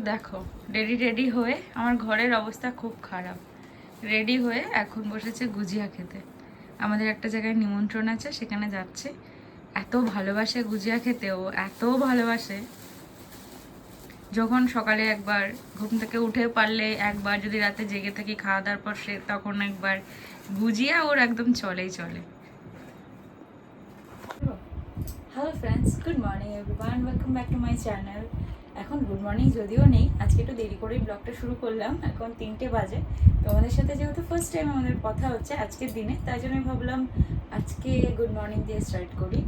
দেখো রেডি হয়ে আমার ঘরের অবস্থা খুব খারাপ। রেডি হয়ে এখন বসেছে গুজিয়া খেতে। আমাদের একটা জায়গায় নিমন্ত্রণ আছে, সেখানে যাচ্ছে। এত ভালোবাসে গুজিয়া খেতে, ও এত ভালোবাসে। যখন সকালে একবার ঘুম থেকে উঠে পারলে একবার, যদি রাতে জেগে থাকি খাওয়া দাওয়ার পর সে তখন একবার গুজিয়া ওর একদম চলেই চলে। Hello friends, good morning everyone, welcome back to my channel. এখন গুড মর্নিং যদিও নেই, আজকে একটু দেরি করেই ব্লগটা শুরু করলাম। এখন 3টে বাজে। তোমাদের সাথে যেহেতু ফার্স্ট টাইম আমাদের কথা হচ্ছে আজকের দিনে, তাই জন্য ভাবলাম আজকে গুড মর্নিং দিয়ে স্টার্ট করি।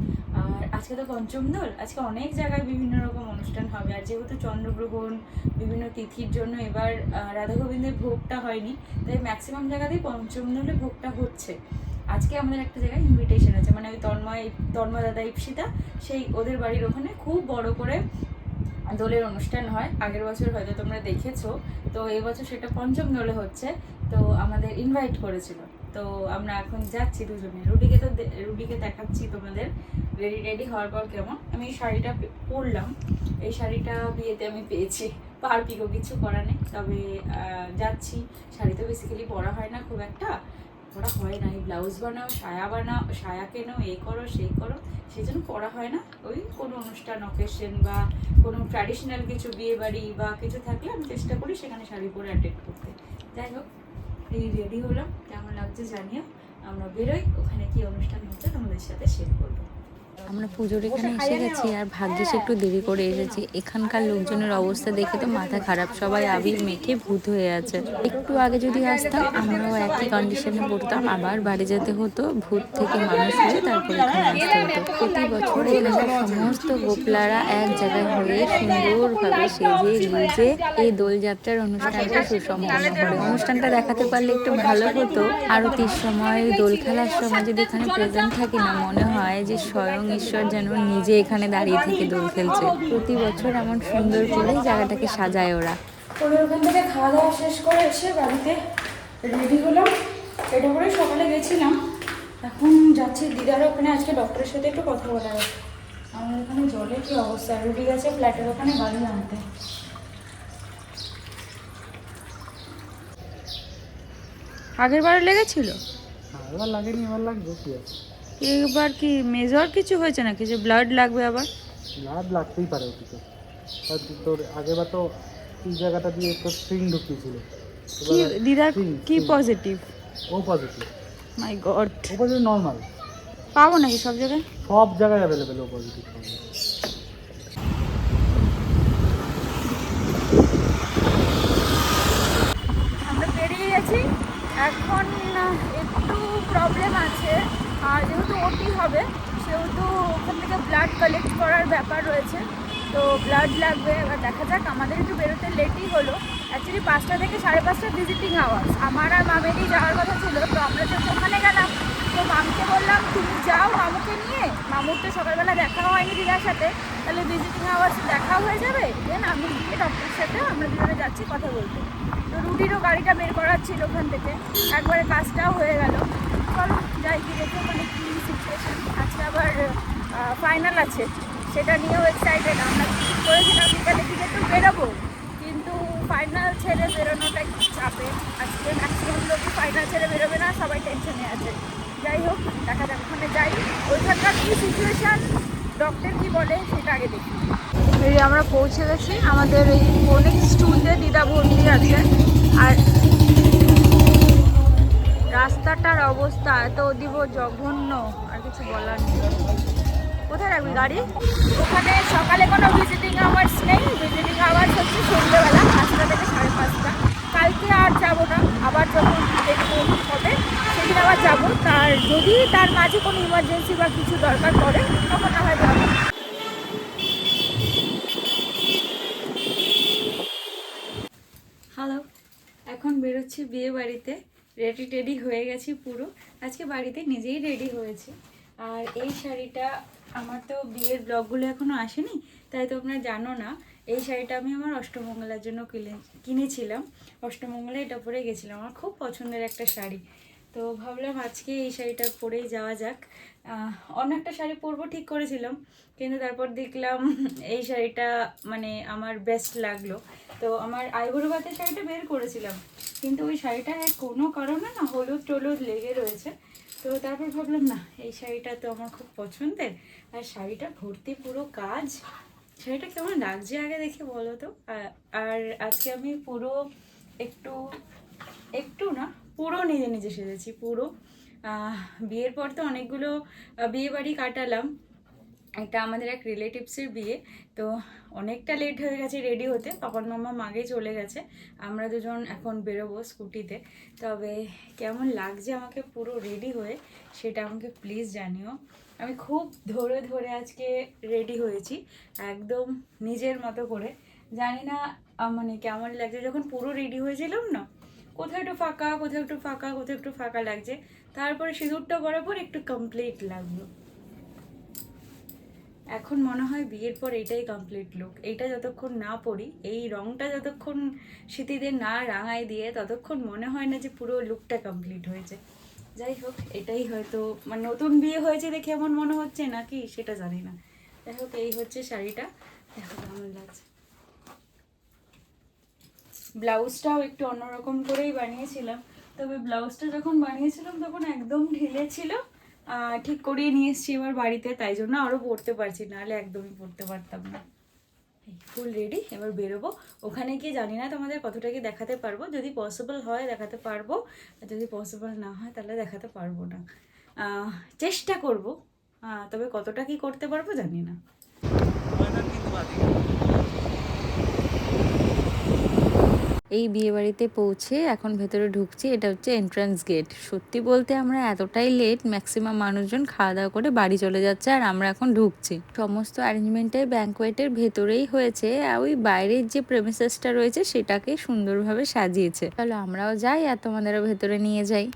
আর আজকে তো পঞ্চম দোল, আজকে অনেক জায়গায় বিভিন্ন রকম অনুষ্ঠান হবে। আর যেহেতু চন্দ্রগ্রহণ, বিভিন্ন তিথির জন্য এবার রাধা গোবিন্দের ভোগটা হয়নি, তাই ম্যাক্সিমাম জায়গাতেই পঞ্চম দোলে ভোগটা হচ্ছে। আজকে আমাদের একটা জায়গায় ইনভিটেশন আছে, মানে ওই তন্ময় দাদা ইপসিতা, সেই ওদের বাড়ির ওখানে খুব বড় করে দোলের অনুষ্ঠান হয়। আগের বছর হয়তো তোমরা দেখেছো, তো এবছর সেটা পঞ্চম দোলে হচ্ছে। তো আমাদের ইনভাইট করেছিল, তো আমরা এখন যাচ্ছি দুজনে। রুডিকে দেখাচ্ছি তোমাদের রেডি হওয়ার পর কেমন। আমি এই শাড়িটা পরলাম, এই শাড়িটা বিয়েতে আমি পেয়েছি। পার পিকো কিছু করা নেই, তবে যাচ্ছি। শাড়ি তো বেসিক্যালি পরা হয় না খুব একটা, পরা হয় না। এই ব্লাউজ বানাও, সায়া কেনো, এই করো সেই করো, সেই জন্য পরা হয় না। ওই কোনো অনুষ্ঠান অকেশন বা কোনো ট্র্যাডিশনাল কিছু বিয়ে বাড়ি বা কিছু থাকলে আমি চেষ্টা করি সেখানে শাড়ি পরে অ্যাটেন্ড করতে। যাই হোক, এই রেডি হলাম, কেমন লাগছে জানিও। আমরা বেরোই, ওখানে কি অনুষ্ঠান হচ্ছে তোমাদের সাথে শেয়ার করবো। আমরা পুজোর এখানে এসে গেছি, আর ভাগ্যিস একটু দেরি করে এসেছি। এখানকার লোকজনের অবস্থা দেখে তো মাথা খারাপ, সবাই আবির মেখে ভূত হয়ে আছে। একটু আগে যদি আসতাম আমরাও একই কন্ডিশনে পড়তাম, আবার বাড়ি যেতে হতো ভূত থেকে মানুষ হয়ে, তারপর এখানে আসতে হতো। প্রতি বছর এখানকার সমস্ত গোপলারা এক জায়গায় হয়ে সুন্দরভাবে সেজে গুজে এই দোলযাত্রার অনুষ্ঠানটা সুসম্পন্ন করে। অনুষ্ঠানটা দেখাতে পারলে একটু ভালো হতো। আরতির সময়, দোল খেলার সময় যদি এখানে প্রেজেন্ট থাকি না, মনে হয় যে স্বয়ং ঈশ্বর যেন নিজে এখানে দাঁড়িয়ে থেকে দোল খেলছে। প্রতি বছর এমন সুন্দর করেই জায়গাটাকে সাজায় ওরা। ওখান থেকে খাওয়া দাওয়া শেষ করে এসে বাড়িতে রেডি হলাম। এটা করে সকালে গেছিলাম, এখন যাচ্ছি দিদার ওখানে। আজকে ডক্টরের সাথে একটু কথা বলা হবে। আমাদের এখানে জলের কি অবস্থা। রুটি গেছে ফ্ল্যাটের ওখানে গাড়ি আনতে। আগের বারে লেগেছিল, এবার লাগেনি, এবার লাগবে কি আছে। এবার কি মেজর কিছু হয়েছে নাকি, যে ব্লাড লাগবে আবার? ব্লাড লাগতেই পারে ওটিতে। তোর আগেবার তো এই জায়গাটা দিয়ে তোর স্ট্রিং ঢুকিয়েছিল। কি দিদার কি পজিটিভ? ও পজিটিভ। মাই গড। ও পজিটিভ নর্মাল পাবো নাকি সব জায়গায়? সব জায়গায় অ্যাভেলেবেল ও পজিটিভ। আমরা পেরিয়ে গেছি। এখন একটু প্রবলেম আছে, আর যেহেতু ওটি হবে সেহেতু ওখান থেকে ব্লাড কালেক্ট করার ব্যাপার রয়েছে, তো ব্লাড লাগবে। এবার দেখা যাক, আমাদের একটু বেরোতে লেটই হলো। অ্যাকচুয়ালি 5টা থেকে 5:30 ভিজিটিং আওয়ার্স। আমার আর মামেরই যাওয়ার কথা ছিল, তো আমরা যখন ওখানে গেলাম, তো মামকে বললাম তুমি যাও মামুকে নিয়ে। মামুর তো সকালবেলা দেখা হয়নি দিদার সাথে, তাহলে ভিজিটিং আওয়ার্স দেখা হয়ে যাবে। দেন আমি গিয়ে ডক্টরের সাথে আমরা দুজনে যাচ্ছি কথা বলতে। তো রুটিরও গাড়িটা বের করার ছিল ওখান থেকে, একবারে কাজটাও হয়ে গেল। চলো যাই, গিয়ে দেখে ওখানে কী সিচুয়েশান। আজকে আবার ফাইনাল আছে, সেটা নিয়েও এক্সাইটেড। আমরা ঠিক করেছিলাম বিকালের দিকে একটু বেরোবো, কিন্তু ফাইনাল ছেড়ে বেরোনোটা একটু চাপে। আজকে ম্যাক্সিমাম লোকই ফাইনাল ছেড়ে বেরোবে না, সবাই টেনশনে আছে। যাই হোক, দেখা যাক ওখানে যাই, ওইখানকার কী সিচুয়েশান, ডক্টর কী বলে সেটা আগে দেখি। এই আমরা পৌঁছে গেছি, আমাদের এই অনেক স্টুডেন্টদের দিদা ভর্তি আছে। আর রাস্তাটার অবস্থা এত অতীব জঘন্য, আর কিছু বলার নেই। কোথায় রাখবি গাড়ি? ওখানে সকালে কোনো ভিজিটিং আওয়ার্স নেই, ভিজিটিং আওয়ার্স হচ্ছে সন্ধ্যেবেলা 5টা থেকে 5:30। কালকে আর যাবো না, আবার যখন দেখবো হবে সেদিন আবার যাবো। যদি তার মাঝে কোনো ইমার্জেন্সি বা কিছু দরকার পড়ে তখন না হয় যাবো। হ্যালো, এখন বেরোচ্ছি বিয়ে বাড়িতে। রেডি হয়ে গেছি পুরো। আজকে বাড়িতে নিজেই রেডি হয়েছি। আর এই শাড়িটা, আমার তো বিয়ের ব্লগগুলো এখনও আসেনি, তাই তোমরা জানো না। এই শাড়িটা আমি আমার অষ্টমঙ্গলার জন্য কিনেছিলাম। অষ্টমঙ্গলে এটা পরে গেছিলাম, আমার খুব পছন্দের একটা শাড়ি। তো ভাবলাম আজকে এই শাড়িটা পরেই যাওয়া যাক। অন্য একটা শাড়ি পরবো ঠিক করেছিলাম, কিন্তু তারপর দেখলাম এই শাড়িটা মানে আমার বেস্ট লাগলো। তো আমার আইবুড়ো ভাতের শাড়িটা বের করেছিলাম, কিন্তু ওই শাড়িটা কোনো কারণে না হলুদ টলুদ লেগে রয়েছে। তো তারপর ভাবলাম না, এই শাড়িটা তো আমার খুব পছন্দের, আর শাড়িটা ভর্তি পুরো কাজ। শাড়িটা কেমন লাগছে আগে দেখে বলো তো। আর আজকে আমি পুরো একটু একটু না পুরো নিজে নিজে সেজেছি পুরো। বিয়ের পর তো অনেকগুলো বিয়ে বাড়ি কাটালাম, এটা আমাদের এক রিলেটিভসের বিয়ে। তো অনেকটা লেট হয়ে গেছে রেডি হতে, তখন মামা আগেই চলে গেছে, আমরা দুজন এখন বেরোবো স্কুটিতে। তবে কেমন লাগছে আমাকে পুরো রেডি হয়ে সেটা আমাকে প্লিজ জানিও। আমি খুব ধরে ধরে আজকে রেডি হয়েছি, একদম নিজের মতো করে। জানি না মানে কেমন লাগছে যখন পুরো রেডি হয়েছিলাম না, কোথাও একটু ফাঁকা কোথাও একটু ফাঁকা কোথাও একটু ফাঁকা লাগছে, তারপরে সিঁদুরটা পরার পর একটু কমপ্লিট লাগলো। এখন মনে হয় বিয়ের পর এটাই কমপ্লিট লুক। এইটা যতক্ষণ না পরি, এই রংটা যতক্ষণ স্মৃতিদের না রাঙায় দিয়ে, ততক্ষণ মনে হয় না যে পুরো লুকটা কমপ্লিট হয়েছে। যাই হোক, এটাই হয়তো মানে নতুন বিয়ে হয়েছে দেখে এমন মনে হচ্ছে নাকি সেটা জানি না। যাই হোক, এই হচ্ছে শাড়িটা, দেখো কেমন লাগছে। ব্লাউজটাও একটু অন্যরকম করেই বানিয়েছিলাম, তবে ব্লাউজটা যখন বানিয়েছিলাম তখন একদম ঢিলে ছিল। ঠিক করিয়ে নিয়ে এসেছি এবার বাড়িতে, তাই জন্য আরও পরতে পারছি, নাহলে একদমই পরতে পারতাম না। ফুল রেডি, এবার বেরোবো। ওখানে গিয়ে জানি না তোমাদের কতটা কি দেখাতে পারবো, যদি পসিবল হয় দেখাতে পারবো, আর যদি পসিবল না হয় তাহলে দেখাতে পারবো না। চেষ্টা করব, তবে কতটা কি করতে পারবো জানি না। এই বিয়েবাড়িতে পৌঁছে এখন ভেতরে ঢুকছি, এটা হচ্ছে এন্ট্রান্স গেট। সত্যি বলতে আমরা এতটাই লেট, ম্যাক্সিমাম মানুষজন খাওয়া দাওয়া করে বাড়ি চলে যাচ্ছে, আর আমরা এখন ঢুকছি। সমস্ত অ্যারেঞ্জমেন্টের ব্যাঙ্কোয়েটের ভেতরেই হয়েছে, আর ওই বাইরের যে প্রেমিসেসটা রয়েছে সেটাকে সুন্দরভাবে সাজিয়েছে। চলো আমরাও যাই আর তোমাদেরও ভেতরে নিয়ে যাই।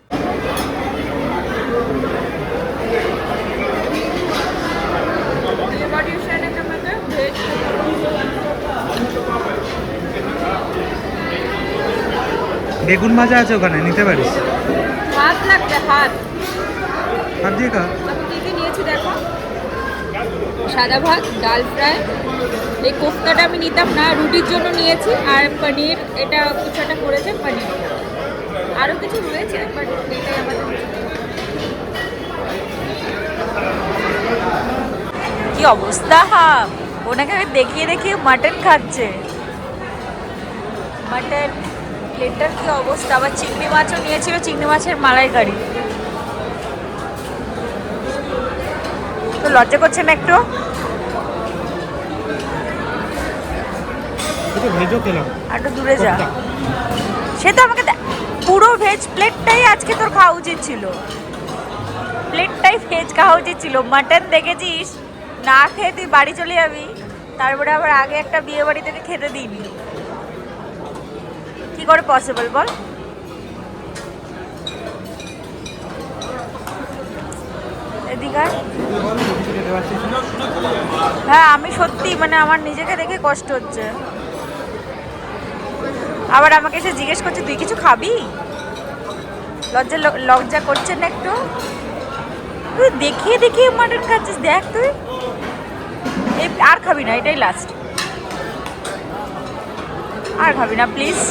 বেগুন ভাজা আছে ওখানে, নিতে পারিস। হাত লাগবে, হাত হাত দিয়ে খা। আমি কী কী নিয়েছি দেখো, সাদা ভাত, ডাল ফ্রাই, এই কোফতাটা আমি নিতাম না, রুটির জন্য নিয়েছি, আর পনির, এটা কিছু একটা করেছে পনির, আরও কিছু রয়েছে বাট এটাই আমাদের। কি অবস্থা, ওনাকে আমি দেখিয়ে দেখিয়ে মাটন খাচ্ছে, মাটন প্লেটার কি অবস্থা। আবার চিংড়ি মাছও নিয়েছিল, চিংড়ি মাছের মালাইকারি। তো লজ্জা করছে না একটু? ভেজও খেলাম, একটু দূরে যা। সে তো আমাকে পুরো ভেজ প্লেটটাই আজকে তোর খাওয়া উচিত ছিল, প্লেটটাই ভেজ খাওয়া উচিত ছিল। মাটন দেখেছিস, না খেয়ে তুই বাড়ি চলে যাবি, তারপরে আবার আগে একটা বিয়ে বাড়ি থেকে খেতে দিইনি, কি করে পসিবল বল? এদিকে হ্যাঁ, আমি সত্যি মানে আমার নিজেকে দেখে কষ্ট হচ্ছে। আবার আমাকে এসে জিজ্ঞেস করছে তুই কিছু খাবি, লজ্জা করছে না একটু? তুই দেখিয়ে দেখিয়ে মাটন খাচ্ছিস, দেখ তুই আর খাবি না, এটাই লাস্ট, আর খাবি না প্লিজ।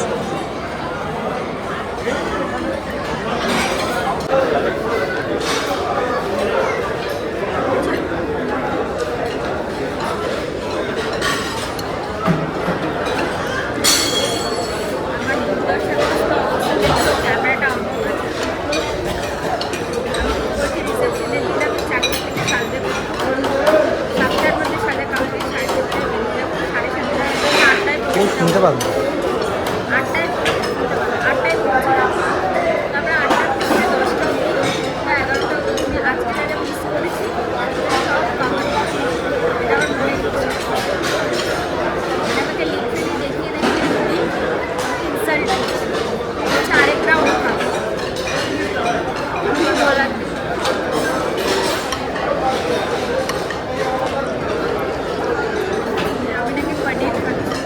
শুনতে পারবো। পনির খাচ্ছি,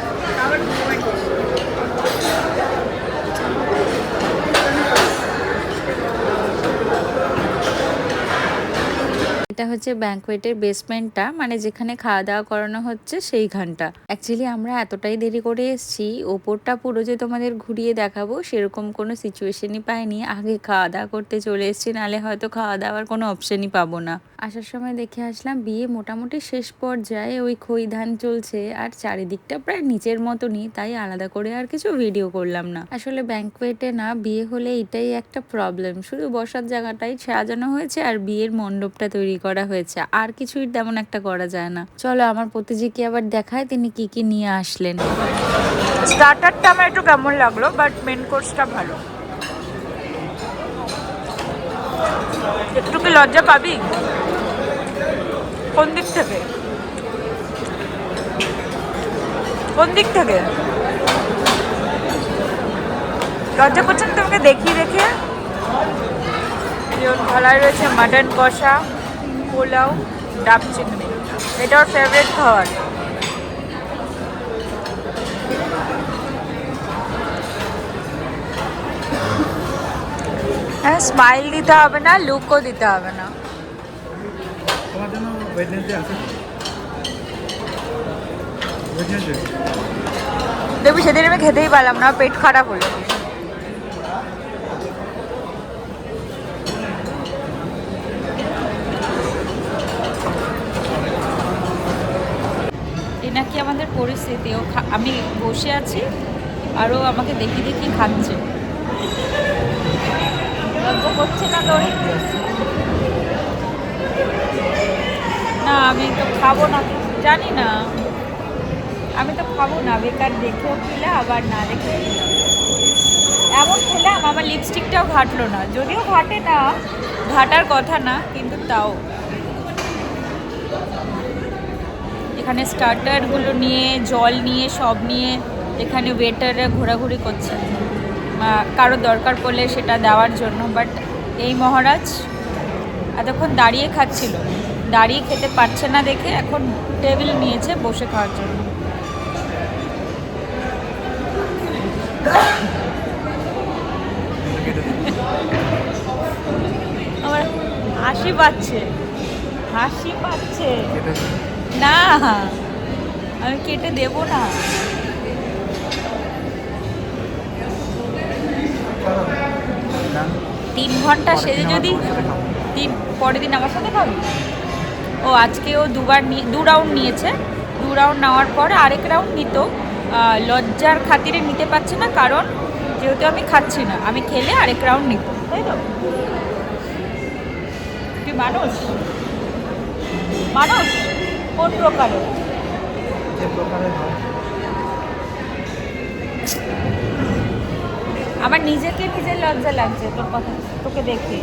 আবার হচ্ছে ব্যাঙ্কোয়েটের বেসমেন্টটা, মানে যেখানে খাওয়া দাওয়া করানো হচ্ছে সেইখানটা। অ্যাকচুয়ালি আমরা এতটাই দেরি করে এসেছি, ওপরটা পুরো যে তোমাদের ঘুরিয়ে দেখাবো সেরকম কোনো সিচুয়েশনই পাইনি। আগে খাওয়া দাওয়া করতে চলে এসেছি, নাহলে হয়তো খাওয়া দাওয়ার কোনো অপশনই পাবো না। আসার সময় দেখে আসলাম বিয়ে মোটামুটি শেষ পর্যায়ে, ওই খই ধান চলছে আর চারিদিকটা প্রায় নিচের মতনই, তাই আলাদা করে আর কিছু ভিডিও করলাম না। আসলে ব্যাঙ্কোয়েটে না বিয়ে হলে এটাই একটা প্রবলেম, শুধু বসার জায়গাটাই সাজানো হয়েছে আর বিয়ের মণ্ডপটা তৈরি করা হয়েছে, আর কিছুই তেমন একটা করা যায় না। চলো আমার প্রতিজিকে আবার দেখায় তিনি কি কি নিয়ে আসলেন। স্টার্টারটা আমার একটু কেমন লাগলো, বাট মেন কোর্সটা ভালো। একটু কি লজ্জা পাবি? কোন দিক থেকে? কোন দিক থেকে লজ্জা করছেন তোমাকে দেখিয়ে দেখে? থালায় রয়েছে মাটন কষা, পোলাও, ডাব চিংড়ি, এটা ওর ফেভারিট খাবার। হ্যাঁ, স্মাইল দিতে হবে না, লুকও দিতে হবে না। তোমার জন্য ওয়েডনেসডে আছে? ওয়েডনেসডে দেখবি সেদিন আমি খেতেই পারলাম না, পেট খারাপ হলো। এই নাকি আমাদের পরিস্থিতি। আমি বসে আছি আরও আমাকে দেখি দেখি খাচ্ছে। লজ্জা করছে না তোর? না আমি তো খাবো না, জানি না, আমি তো খাবো না। বেকার দেখেও খেলে আবার না দেখে এমন খেলাম, আমার লিপস্টিকটাও ঘাটলো না, যদিও ঘাটে না, ঘাটার কথা না, কিন্তু তাও। এখানে স্টার্টারগুলো নিয়ে, জল নিয়ে, সব নিয়ে এখানে ওয়েটাররা ঘোরাঘুরি করছে কারো দরকার পড়লে সেটা দেওয়ার জন্য। বাট এই মহারাজ এতক্ষণ দাঁড়িয়ে খাচ্ছিল, দাঁড়িয়ে খেতে পারছে না দেখে এখন টেবিল নিয়েছে বসে খাওয়ার জন্য। আমার হাসি পাচ্ছে, হাসি পাচ্ছে। না আমি কেটে দেব না। 3 ঘন্টা সেজে যদি পরের দিন আমার সাথে খাবি? ও আজকে ও 2 রাউন্ড নিয়েছে, 2 রাউন্ড নেওয়ার পর আরেক রাউন্ড নিত। লজ্জার খাতিরে নিতে পারছে না, কারণ যেহেতু আমি খাচ্ছি না, আমি খেলে আরেক রাউন্ড নিত, তাই তো? তুই মানুষ, মানুষ কোন প্রকারের? আমার নিজেকে নিজের লজ্জা লাগছে তোর কথা, তোকে দেখে।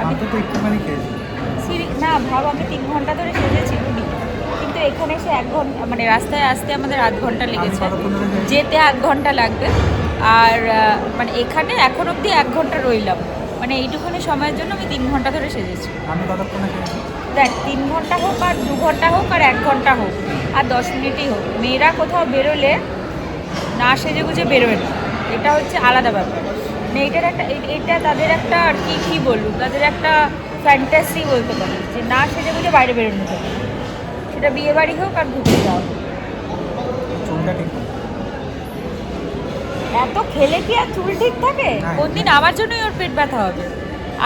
আমি তো একটুখানি খেয়েছি না ভাব, আমি 3 ঘন্টা ধরে সেজেছি বুঝি, কিন্তু এখানে এসে 1 ঘন্টা, মানে রাস্তায় আসতে আমাদের 8 ঘন্টা লেগেছে, যেতে 8 ঘন্টা লাগবে। আর মানে এখানে এখন অবধি 1 ঘন্টা রইলাম, মানে এইটুখানি সময়ের জন্য আমি 3 ঘন্টা ধরে সেজেছি। দেখ 3 ঘন্টা হোক আর 2 ঘন্টা হোক আর 1 ঘন্টা হোক আর 10 মিনিটই হোক, মেয়েরা কোথাও বেরোলে না সেজে গুজে বেরোয় না, এটা হচ্ছে আলাদা ব্যাপার। মানে এটার একটা, এটা তাদের একটা আর কি বলবো, তাদের একটা ফ্যান্টাসি বলতে পারি, যে না সেজে গুজে বাইরে বেরোনো যাবে, সেটা বিয়ে বাড়ি হোক আর ঘুরতে যাওয়া। এত খেলে কি আর চুল ঠিক থাকে? কোন দিন আমার জন্যই ওর পেট ব্যথা হবে,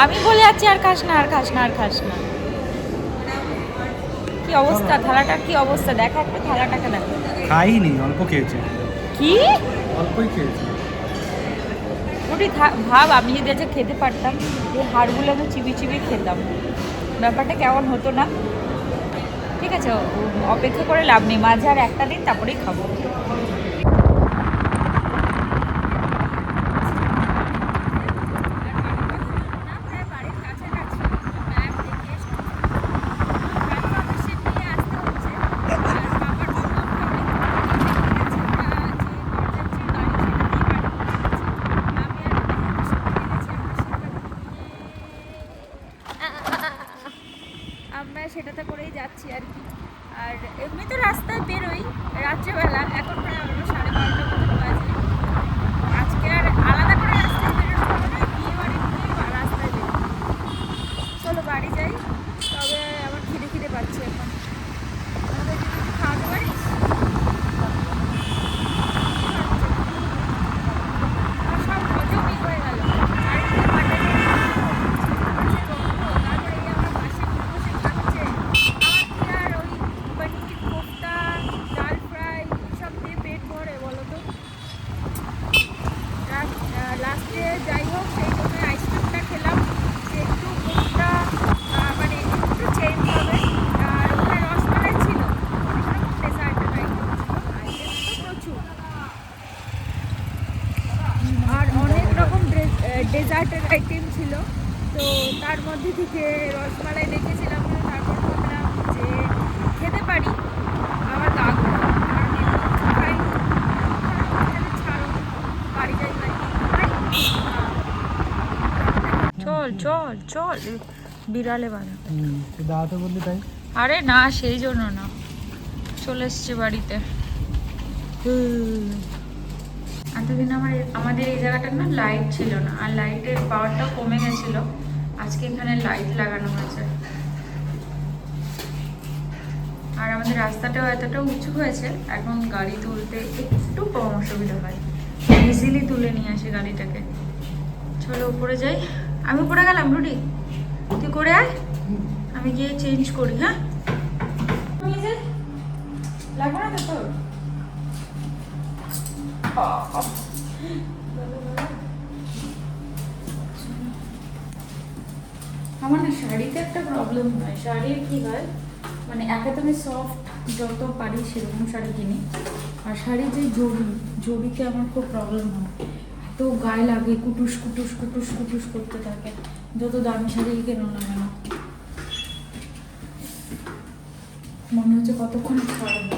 আমি বলে আছি আর খাস না, আর খাস না, আর খাস না। কি অবস্থা থালাটার, কি অবস্থা দেখা, একটা থালাটাকে দেখো। খাইনি, অল্প খেয়েছি। কি অল্পই খেয়েছি। ওটি ভাব, আমি যদি আজকে খেতে পারতাম, এই হাড়গুলো আমি চিবি চিবি খেতাম, ব্যাপারটা কেমন হতো না? ঠিক আছে, অপেক্ষা করে লাভ নেই, মাঝে আর একটা দিন তারপরেই খাবো। আমরা সেটাতে করেই যাচ্ছি আর কি। আর এমনি তো রাস্তায় বেরোই রাত্রেবেলা, এখন ডেজার্টের আইটেম ছিল, তো তার মধ্যে থেকে রসমালাই দেখেছিলাম, তারপর ভাবলাম যে খেতে পারি, আবার গা ঘোরাও, কারণ এমনি কিছু খাইনি। ছাড়ো, বাড়ি যাই বাড়ি। চল চল চল, বিড়ালে বাধা। দাঁড়াতে বললি তাই। আরে না, সেই জন্য না, চলে এসছি বাড়িতে। এতদিন আমাদের এই জায়গাটার না লাইট ছিল না, আর লাইটের পাওয়ারটাও কমে গেছিল। আজকে এখানে লাইট লাগানো হয়েছে, আর আমাদের রাস্তাটাও এতটা উঁচু হয়েছে, এখন গাড়ি তুলতে একটু কম অসুবিধা হয়, ইজিলি তুলে নিয়ে আসে গাড়িটাকে। চলো উপরে যাই। আমি উপরে গেলাম, রুডি তুই করে আয়, আমি গিয়ে চেঞ্জ করি। হ্যাঁ, লাগবে না তো তোর? আমার না শাড়িতে একটা প্রবলেম হয়। শাড়ির কি হয়, মানে একে তো আমি সফট যত পারি সেরকম শাড়ি কিনি, আর শাড়ির যে জড়িতে আমার খুব প্রবলেম হয়, তো গায়ে লাগে, কুটুস কুটুস কুটুস কুটুস করতে থাকে, যত দামি শাড়ি কেন না কেন। মনে হচ্ছে কতক্ষণ ছাড়বো।